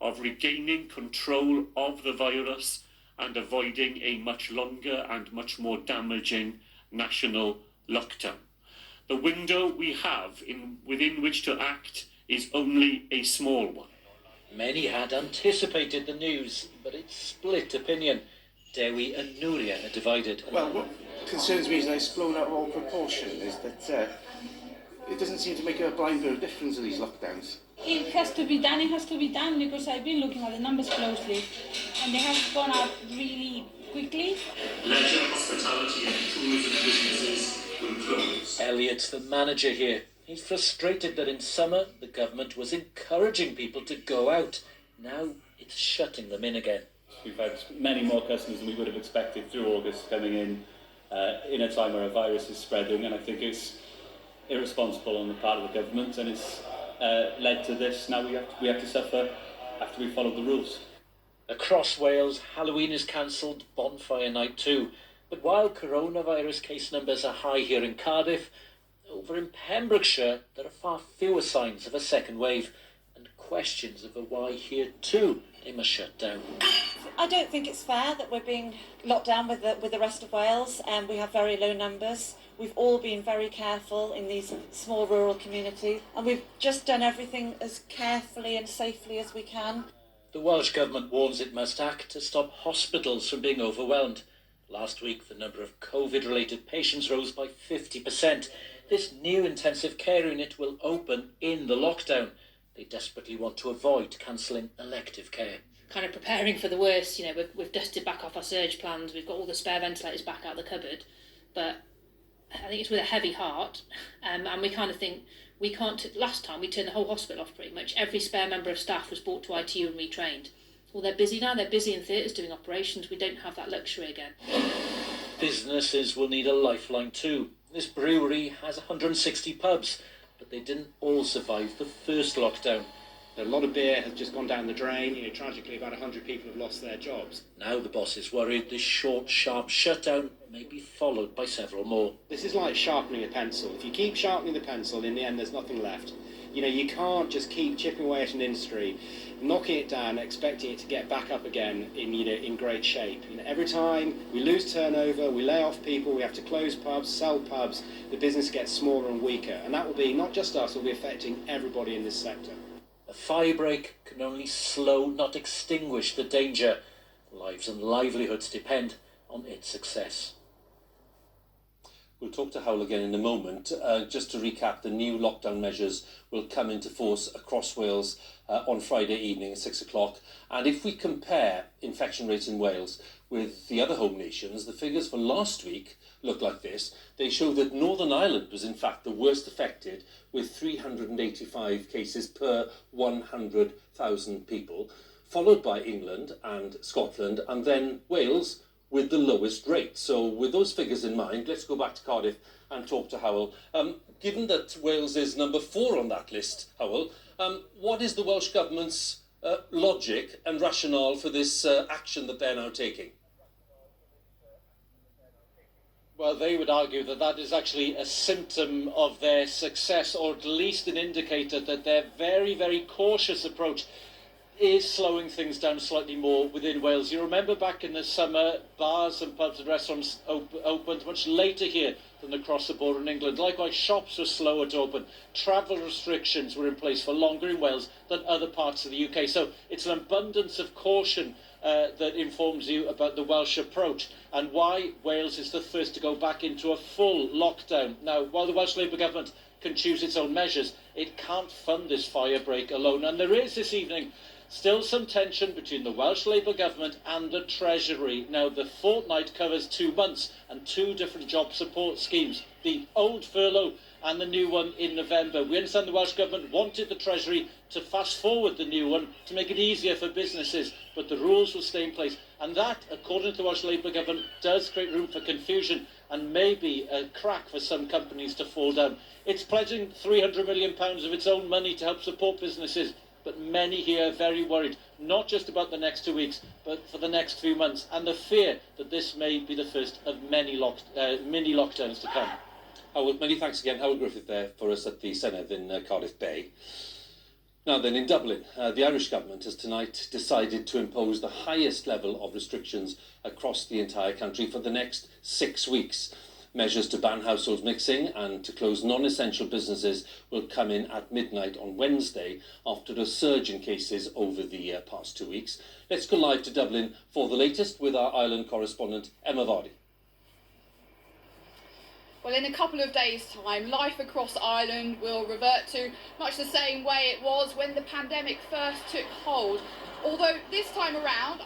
of regaining control of the virus and avoiding a much longer and much more damaging national lockdown. The window we have within which to act is only a small one. Many had anticipated the news, but it's split opinion. Dewi and Nuria are divided. Well, what concerns me is that it's blown out of all proportion, is that it doesn't seem to make a blind bit of difference in these lockdowns. It has to be done, because I've been looking at the numbers closely, and they have gone up really quickly. Leisure, hospitality and tourism businesses will close. Elliot's the manager here. He's frustrated that in summer the government was encouraging people to go out. Now it's shutting them in again. We've had many more customers than we would have expected through August coming in a time where a virus is spreading, and I think it's irresponsible on the part of the government, and it's led to this. Now we have to suffer after we follow the rules. Across Wales, Halloween is cancelled, bonfire night too. But while coronavirus case numbers are high here in Cardiff, over in Pembrokeshire there are far fewer signs of a second wave, and questions over why here too they must shut down. I don't think it's fair that we're being locked down with the rest of Wales, and we have very low numbers. We've all been very careful in these small rural communities, and we've just done everything as carefully and safely as we can. The Welsh Government warns it must act to stop hospitals from being overwhelmed. Last week, the number of COVID-related patients rose by 50%. This new intensive care unit will open in the lockdown. They desperately want to avoid cancelling elective care. Kind of preparing for the worst, we've dusted back off our surge plans, we've got all the spare ventilators back out of the cupboard, but I think it's with a heavy heart, and we kind of think we can't. Last time we turned the whole hospital off pretty much. Every spare member of staff was brought to ITU and retrained. Well, they're busy now, they're busy in theatres doing operations. We don't have that luxury again. Businesses will need a lifeline too. This brewery has 160 pubs, but they didn't all survive the first lockdown. A lot of beer has just gone down the drain. Tragically, about 100 people have lost their jobs. Now the boss is worried this short, sharp shutdown may be followed by several more. This is like sharpening a pencil. If you keep sharpening the pencil, in the end, there's nothing left. You can't just keep chipping away at an industry, knocking it down, expecting it to get back up again in great shape. Every time we lose turnover, we lay off people, we have to close pubs, sell pubs, the business gets smaller and weaker. And that will be not just us, it will be affecting everybody in this sector. A firebreak can only slow, not extinguish the danger. Lives and livelihoods depend on its success. We'll talk to Hywel again in a moment. Just to recap, the new lockdown measures will come into force across Wales on Friday evening at 6 o'clock. And if we compare infection rates in Wales with the other home nations, the figures for last week look like this. They show that Northern Ireland was in fact the worst affected, with 385 cases per 100,000 people, followed by England and Scotland, and then Wales with the lowest rate. So with those figures in mind, let's go back to Cardiff and talk to Hywel. Given that Wales is number 4 on that list, Hywel, what is the Welsh Government's logic and rationale for this action that they're now taking? Well, they would argue that that is actually a symptom of their success, or at least an indicator that their very, very cautious approach is slowing things down slightly more within Wales. You remember back in the summer, bars and pubs and restaurants opened much later here than across the border in England. Likewise, shops were slower to open. Travel restrictions were in place for longer in Wales than other parts of the UK. So it's an abundance of caution that informs you about the Welsh approach and why Wales is the first to go back into a full lockdown. Now, while the Welsh Labour government can choose its own measures, it can't fund this firebreak alone. And there is this evening still some tension between the Welsh Labour government and the Treasury. Now, the fortnight covers 2 months and 2 different job support schemes, the old furlough and the new one in November. We understand the Welsh Government wanted the Treasury to fast forward the new one to make it easier for businesses, but the rules will stay in place. And that, according to the Welsh Labour Government, does create room for confusion and maybe a crack for some companies to fall down. It's pledging £300 million of its own money to help support businesses, but many here are very worried, not just about the next 2 weeks, but for the next few months, and the fear that this may be the first of many mini lockdowns to come. Hywel, many thanks again. Hywel Griffith there for us at the Senedd in Cardiff Bay. Now then, in Dublin, the Irish government has tonight decided to impose the highest level of restrictions across the entire country for the next 6 weeks. Measures to ban household mixing and to close non-essential businesses will come in at midnight on Wednesday after a surge in cases over the past 2 weeks. Let's go live to Dublin for the latest with our Ireland correspondent Emma Vardy. Well, in a couple of days' time, life across Ireland will revert to much the same way it was when the pandemic first took hold. Although this time around,